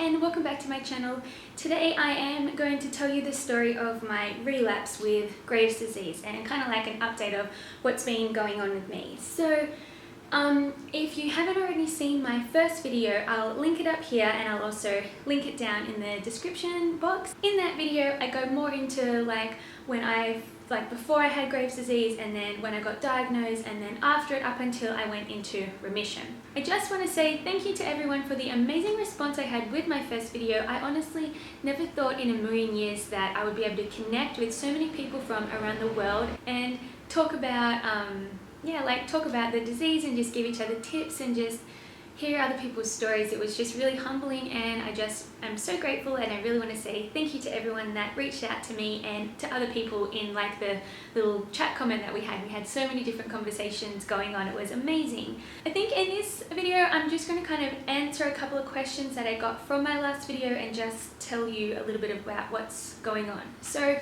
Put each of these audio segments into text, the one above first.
and welcome back to my channel. Today I am going to tell you the story of my relapse with Graves' disease and kind of like an update of what's been going on with me. So if you haven't already seen my first video, I'll link it up here and I'll also link it down in the description box. In that video I go more into before I had Graves' disease, and then when I got diagnosed, and then after it up until I went into remission. I just want to say thank you to everyone for the amazing response I had with my first video. I honestly never thought in a million years that I would be able to connect with so many people from around the world and talk about talk about the disease and just give each other tips and just hear other people's stories. It was just really humbling, and I'm so grateful, and I really want to say thank you to everyone that reached out to me and to other people in like the little chat comment that we had. We had so many different conversations going on. It was amazing. I think in this video I'm just going to kind of answer a couple of questions that I got from my last video and just tell you a little bit about what's going on. So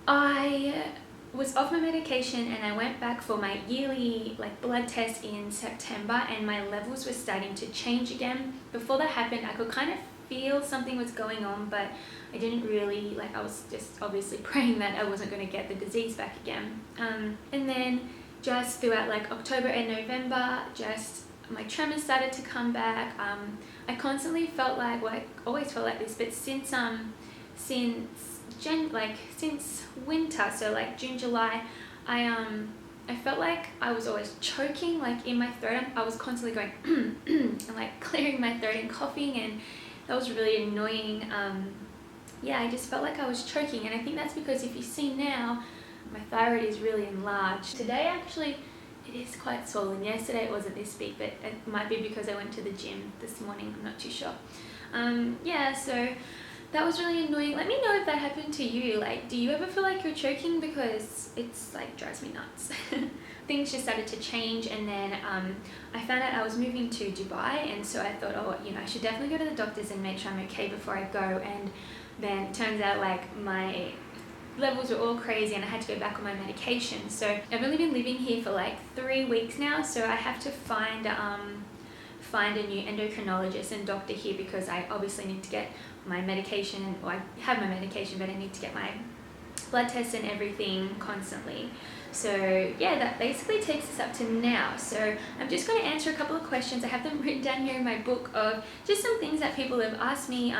I was off my medication and I went back for my yearly blood test in September, and my levels were starting to change again. Before that happened, I could kind of feel something was going on, but I didn't really, I was just obviously praying that I wasn't going to get the disease back again. And then just throughout October and November, just my tremors started to come back. I constantly felt I always felt like this, but since winter, so June, July, I felt like I was always choking in my throat. I was constantly going and clearing my throat and coughing, and that was really annoying. I just felt like I was choking, and I think that's because if you see now, my thyroid is really enlarged. Today actually it is quite swollen. Yesterday it wasn't this big, but it might be because I went to the gym this morning, I'm not too sure. So that was really annoying. Let me know if that happened to you. Do you ever feel like you're choking? Because it's drives me nuts. Things just started to change, and then I found out I was moving to Dubai, and so I thought, I should definitely go to the doctors and make sure I'm okay before I go. And then it turns out my levels were all crazy and I had to go back on my medication. So I've only been living here for 3 weeks now, so I have to find a new endocrinologist and doctor here, because I obviously need to get my medication, or I have my medication, but I need to get my blood tests and everything constantly. So yeah, that basically takes us up to now. So I'm just going to answer a couple of questions. I have them written down here in my book of just some things that people have asked me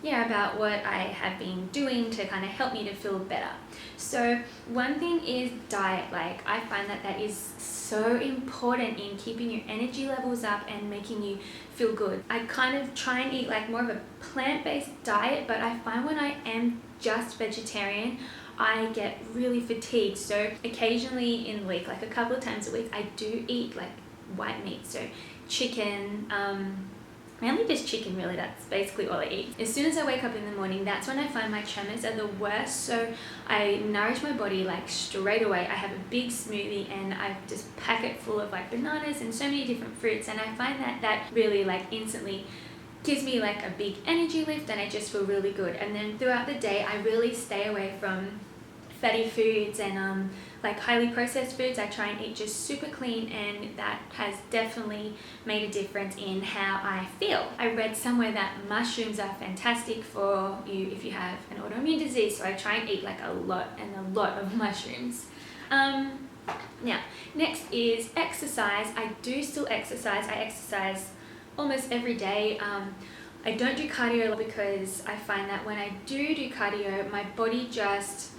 about what I have been doing to kind of help me to feel better. So one thing is diet. I find that is so important in keeping your energy levels up and making you feel good. I kind of try and eat more of a plant-based diet, but I find when I am just vegetarian, I get really fatigued. So occasionally in the week, a couple of times a week, I do eat white meat, so chicken, mainly just chicken really. That's basically all I eat. As soon as I wake up in the morning, that's when I find my tremors are the worst. So I nourish my body straight away. I have a big smoothie and I just pack it full of bananas and so many different fruits, and I find that really instantly gives me a big energy lift, and I just feel really good. And then throughout the day I really stay away from fatty foods and highly processed foods. I try and eat just super clean, and that has definitely made a difference in how I feel. I read somewhere that mushrooms are fantastic for you if you have an autoimmune disease, so I try and eat a lot of mushrooms. Now, next is exercise. I do still exercise. I exercise almost every day. I don't do cardio because I find that when I do cardio, my body just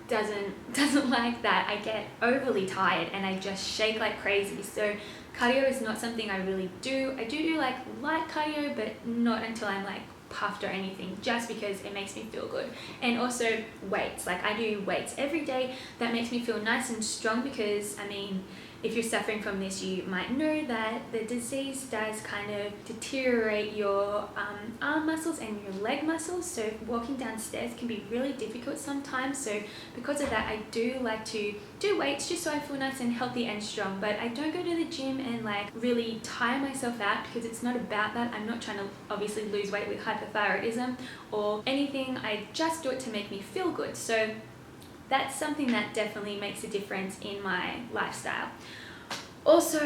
doesn't like that. I get overly tired and I just shake like crazy. So cardio is not something I really do. I do light cardio, but not until I'm puffed or anything, just because it makes me feel good. And also weights. I do weights every day. That makes me feel nice and strong, because if you're suffering from this, you might know that the disease does kind of deteriorate your arm muscles and your leg muscles. So walking downstairs can be really difficult sometimes. So because of that, I do like to do weights just so I feel nice and healthy and strong. But I don't go to the gym and really tire myself out, because it's not about that. I'm not trying to obviously lose weight with hyperthyroidism or anything. I just do it to make me feel good. So that's something that definitely makes a difference in my lifestyle. Also,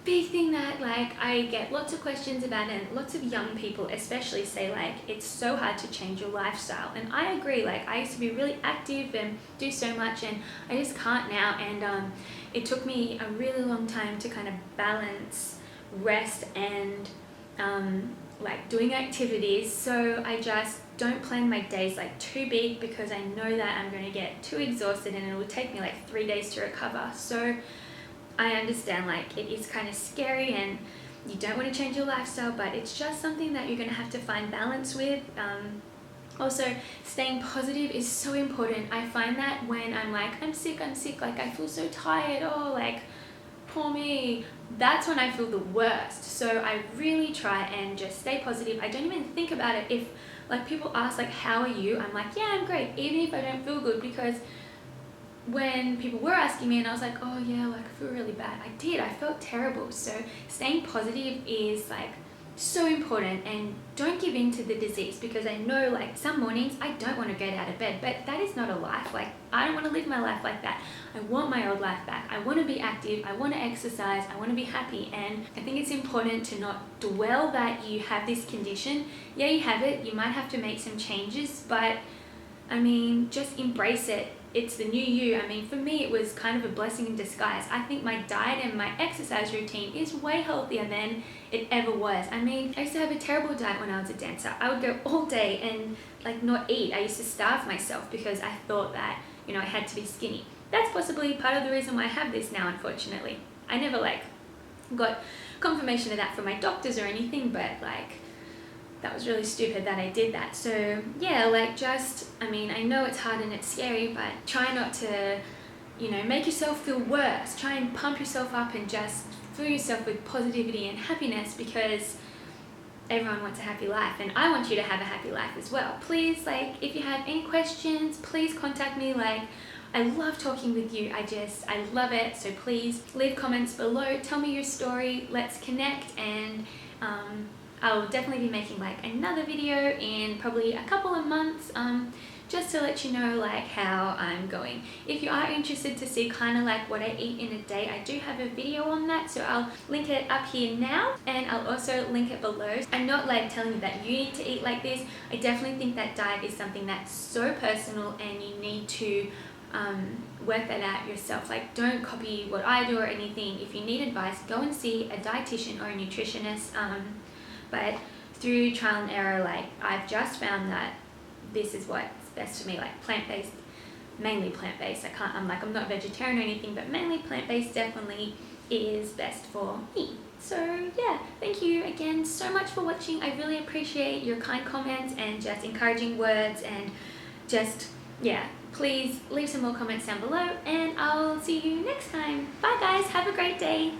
big thing that like I get lots of questions about, and lots of young people especially say like it's so hard to change your lifestyle, and I agree. Like I used to be really active and do so much, and I just can't now, and it took me a really long time to kind of balance rest and like doing activities. So I just don't plan my days like too big, because I know that I'm going to get too exhausted and it will take me like 3 days to recover. So I understand like it is kind of scary and you don't want to change your lifestyle, but it's just something that you're going to have to find balance with. Also, staying positive is so important. I find that when I'm like, I'm sick, like I feel so tired, oh like poor me, that's when I feel the worst. So I really try and just stay positive. I don't even think about it. If like people ask like, how are you? I'm like, yeah, I'm great, even if I don't feel good, because when people were asking me and I was like, oh yeah, like I feel really bad, I felt terrible. So staying positive is like so important, and don't give in to the disease, because I know like some mornings I don't want to get out of bed, but that is not a life. Like I don't want to live my life like that. I want my old life back. I want to be active, I want to exercise, I want to be happy. And I think it's important to not dwell that you have this condition. Yeah, you have it, you might have to make some changes, but I mean, just embrace it. It's the new you. I mean, for me, it was kind of a blessing in disguise. I think my diet and my exercise routine is way healthier than it ever was. I mean, I used to have a terrible diet when I was a dancer. I would go all day and like not eat. I used to starve myself because I thought that, you know, I had to be skinny. That's possibly part of the reason why I have this now, unfortunately. I never like got confirmation of that from my doctors or anything, but like that was really stupid that I did that. So yeah, like just, I mean, I know it's hard and it's scary, but try not to, you know, make yourself feel worse. Try and pump yourself up and just fill yourself with positivity and happiness, because everyone wants a happy life, and I want you to have a happy life as well. Please, like, if you have any questions, please contact me. Like, I love talking with you. I love it. So please leave comments below. Tell me your story. Let's connect, and I'll definitely be making like another video in probably a couple of months, just to let you know like how I'm going. If you are interested to see kind of like what I eat in a day, I do have a video on that, so I'll link it up here now, and I'll also link it below. I'm not like telling you that you need to eat like this. I definitely think that diet is something that's so personal, and you need to work that out yourself. Like, don't copy what I do or anything. If you need advice, go and see a dietitian or a nutritionist. But through trial and error, like I've just found that this is what's best for me, like plant-based, mainly plant-based. I'm not vegetarian or anything, but mainly plant-based definitely is best for me. So yeah, thank you again so much for watching. I really appreciate your kind comments and just encouraging words, and just, yeah, please leave some more comments down below, and I'll see you next time. Bye guys, have a great day.